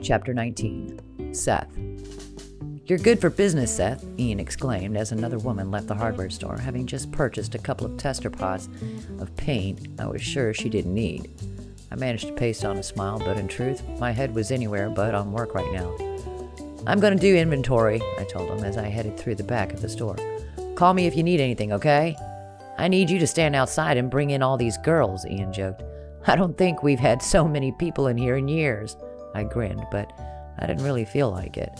Chapter 19. Seth. "You're good for business, Seth," Ian exclaimed as another woman left the hardware store, having just purchased a couple of tester pots of paint I was sure she didn't need. I managed to paste on a smile, but in truth, my head was anywhere but on work right now. "I'm going to do inventory," I told him as I headed through the back of the store. "Call me if you need anything, okay?" "I need you to stand outside and bring in all these girls," Ian joked. "I don't think we've had so many people in here in years." I grinned, but I didn't really feel like it.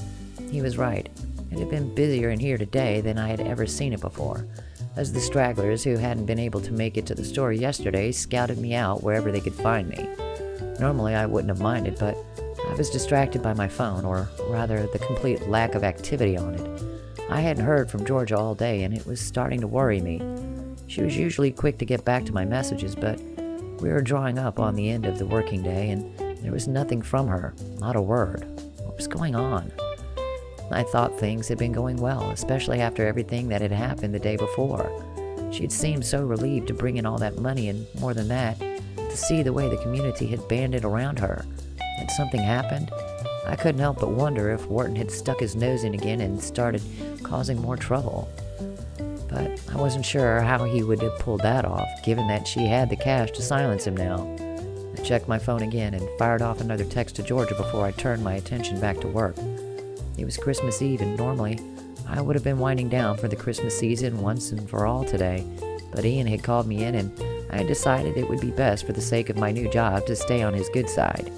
He was right. It had been busier in here today than I had ever seen it before, as the stragglers who hadn't been able to make it to the store yesterday scouted me out wherever they could find me. Normally I wouldn't have minded, but I was distracted by my phone, or rather the complete lack of activity on it. I hadn't heard from Georgia all day, and it was starting to worry me. She was usually quick to get back to my messages, but we were drawing up on the end of the working day, and there was nothing from her, not a word. What was going on? I thought things had been going well, especially after everything that had happened the day before. She had seemed so relieved to bring in all that money, and more than that, to see the way the community had banded around her. Had something happened? I couldn't help but wonder if Wharton had stuck his nose in again and started causing more trouble. But I wasn't sure how he would have pulled that off, given that she had the cash to silence him now. I checked my phone again and fired off another text to Georgia before I turned my attention back to work. It was Christmas Eve, and normally I would have been winding down for the Christmas season once and for all today, but Ian had called me in, and I had decided it would be best for the sake of my new job to stay on his good side.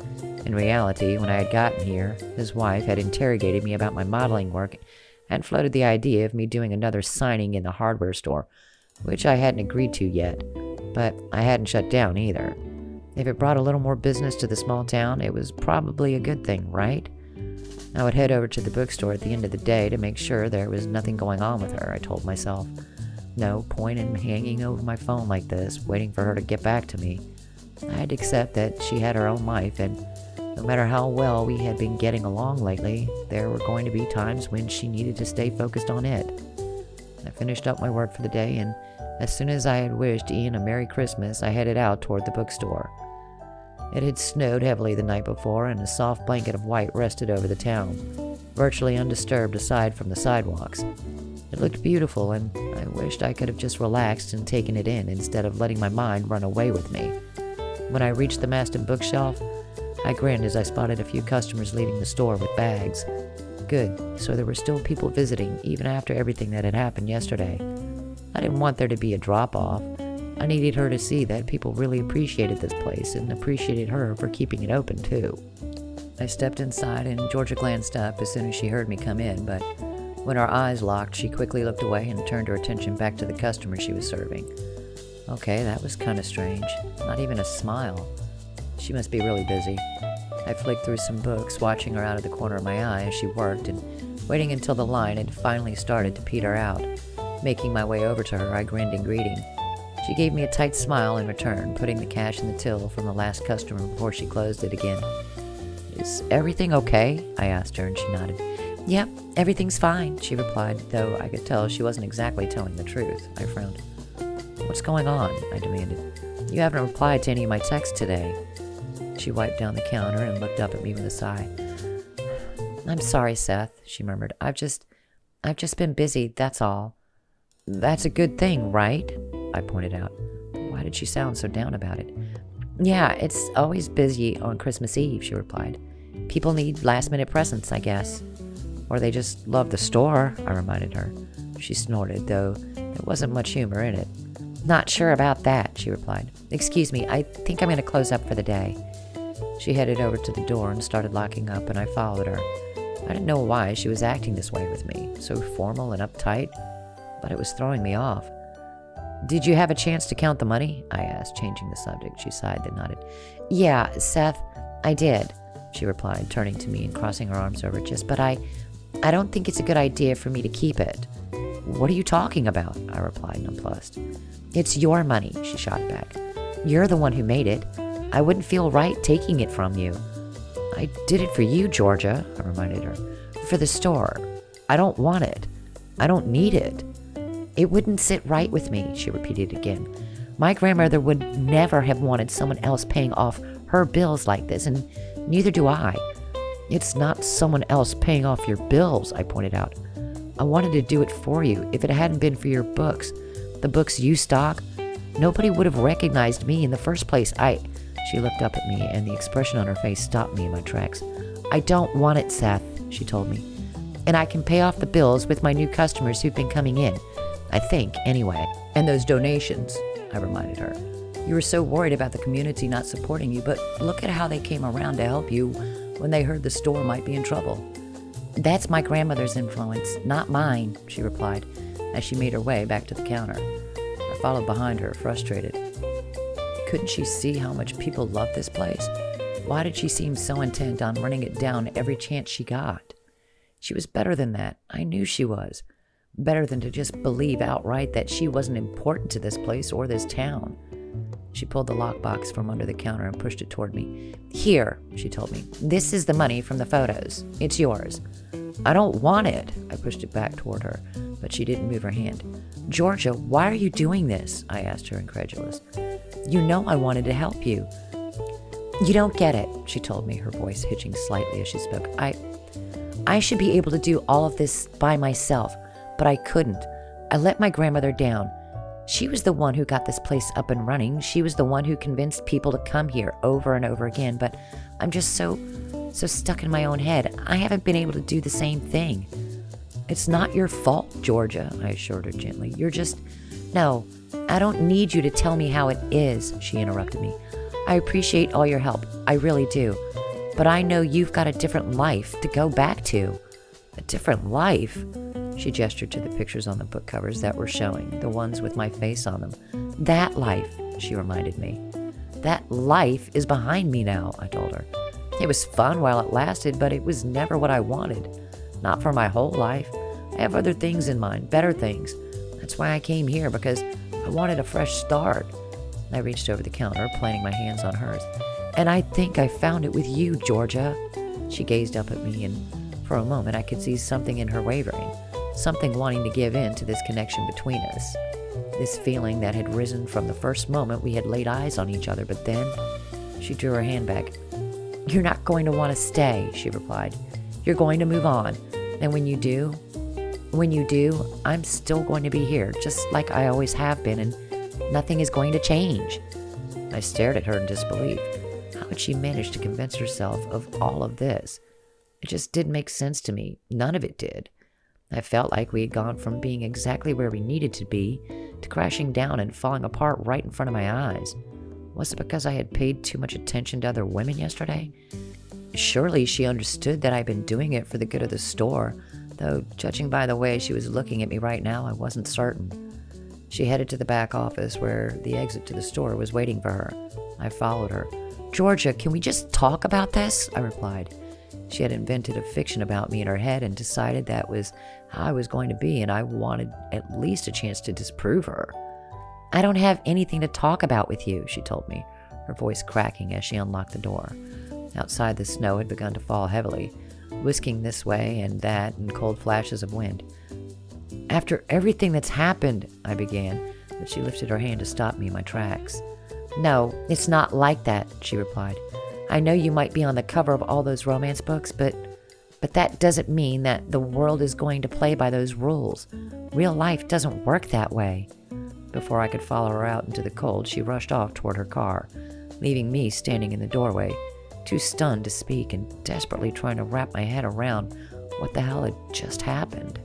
In reality, when I had gotten here, his wife had interrogated me about my modeling work and floated the idea of me doing another signing in the hardware store, which I hadn't agreed to yet, but I hadn't shut down either. If it brought a little more business to the small town, it was probably a good thing, right? I would head over to the bookstore at the end of the day to make sure there was nothing going on with her, I told myself. No point in hanging over my phone like this, waiting for her to get back to me. I had to accept that she had her own life, and no matter how well we had been getting along lately, there were going to be times when she needed to stay focused on it. I finished up my work for the day, and as soon as I had wished Ian a Merry Christmas, I headed out toward the bookstore. It had snowed heavily the night before, and a soft blanket of white rested over the town, virtually undisturbed aside from the sidewalks. It looked beautiful, and I wished I could have just relaxed and taken it in instead of letting my mind run away with me. When I reached the Mastin bookshelf, I grinned as I spotted a few customers leaving the store with bags. Good, so there were still people visiting, even after everything that had happened yesterday. I didn't want there to be a drop-off. I needed her to see that people really appreciated this place and appreciated her for keeping it open, too. I stepped inside, and Georgia glanced up as soon as she heard me come in, but when our eyes locked, she quickly looked away and turned her attention back to the customer she was serving. Okay, that was kind of strange. Not even a smile. She must be really busy. I flicked through some books, watching her out of the corner of my eye as she worked, and waiting until the line had finally started to peter out. Making my way over to her, I grinned in greeting. She gave me a tight smile in return, putting the cash in the till from the last customer before she closed it again. "Is everything okay?" I asked her, and she nodded. "Yep, everything's fine," she replied, though I could tell she wasn't exactly telling the truth. I frowned. "What's going on?" I demanded. "You haven't replied to any of my texts today." She wiped down the counter and looked up at me with a sigh. "I'm sorry, Seth," she murmured. I've just been busy, that's all." "That's a good thing, right?" I pointed out. Why did she sound so down about it? "Yeah, it's always busy on Christmas Eve," she replied. "People need last-minute presents, I guess." "Or they just love the store," I reminded her. She snorted, though there wasn't much humor in it. "Not sure about that," she replied. "Excuse me, I think I'm going to close up for the day." She headed over to the door and started locking up, and I followed her. I didn't know why she was acting this way with me, so formal and uptight, but it was throwing me off. "Did you have a chance to count the money?" I asked, changing the subject. She sighed, then nodded. "Yeah, Seth, I did," she replied, turning to me and crossing her arms over her chest. "But I don't think it's a good idea for me to keep it." "What are you talking about?" I replied, nonplussed. "It's your money," she shot back. "You're the one who made it. I wouldn't feel right taking it from you." "I did it for you, Georgia," I reminded her. "For the store. I don't want it. I don't need it." "It wouldn't sit right with me," she repeated again. "My grandmother would never have wanted someone else paying off her bills like this, and neither do I. It's not someone else paying off your bills, I pointed out. I wanted to do it for you. If it hadn't been for your books, the books you stock, nobody would have recognized me in the first place. She looked up at me, and the expression on her face stopped me in my tracks. I don't want it, Seth, she told me. And I can pay off the bills with my new customers who've been coming in. I think, anyway. And those donations, I reminded her. You were so worried about the community not supporting you, but look at how they came around to help you when they heard the store might be in trouble. That's my grandmother's influence, not mine, she replied, as she made her way back to the counter. I followed behind her, frustrated. Couldn't she see how much people loved this place? Why did she seem so intent on running it down every chance she got? She was better than that. I knew she was. Better than to just believe outright that she wasn't important to this place or this town. She pulled the lockbox from under the counter and pushed it toward me. Here, she told me. This is the money from the photos. It's yours. I don't want it. I pushed it back toward her, but she didn't move her hand. Georgia, why are you doing this? I asked her, incredulous. You know I wanted to help you. You don't get it, she told me, her voice hitching slightly as she spoke. I should be able to do all of this by myself, but I couldn't. I let my grandmother down. She was the one who got this place up and running. She was the one who convinced people to come here over and over again, but I'm just so stuck in my own head. I haven't been able to do the same thing. It's not your fault, Georgia, I assured her gently. No, I don't need you to tell me how it is, she interrupted me. I appreciate all your help. I really do. But I know you've got a different life to go back to. A different life? She gestured to the pictures on the book covers that were showing, the ones with my face on them. That life, she reminded me. That life is behind me now, I told her. It was fun while it lasted, but it was never what I wanted. Not for my whole life. I have other things in mind, better things. That's why I came here, because I wanted a fresh start. I reached over the counter, planting my hands on hers. And I think I found it with you, Georgia. She gazed up at me, and for a moment I could see something in her wavering, something wanting to give in to this connection between us. This feeling that had risen from the first moment we had laid eyes on each other, but then she drew her hand back. You're not going to want to stay, she replied. You're going to move on. And when you do, I'm still going to be here, just like I always have been, and nothing is going to change. I stared at her in disbelief. How had she managed to convince herself of all of this? It just didn't make sense to me. None of it did. I felt like we had gone from being exactly where we needed to be to crashing down and falling apart right in front of my eyes. Was it because I had paid too much attention to other women yesterday? Surely she understood that I'd been doing it for the good of the store, though judging by the way she was looking at me right now, I wasn't certain. She headed to the back office where the exit to the store was waiting for her. I followed her. Georgia, can we just talk about this? I replied. She had invented a fiction about me in her head and decided that was how I was going to be, and I wanted at least a chance to disprove her. I don't have anything to talk about with you, she told me, her voice cracking as she unlocked the door. Outside, the snow had begun to fall heavily, whisking this way and that in cold flashes of wind. After everything that's happened, I began, but she lifted her hand to stop me in my tracks. No, it's not like that, she replied. I know you might be on the cover of all those romance books, but that doesn't mean that the world is going to play by those rules. Real life doesn't work that way. Before I could follow her out into the cold, she rushed off toward her car, leaving me standing in the doorway, too stunned to speak and desperately trying to wrap my head around what the hell had just happened.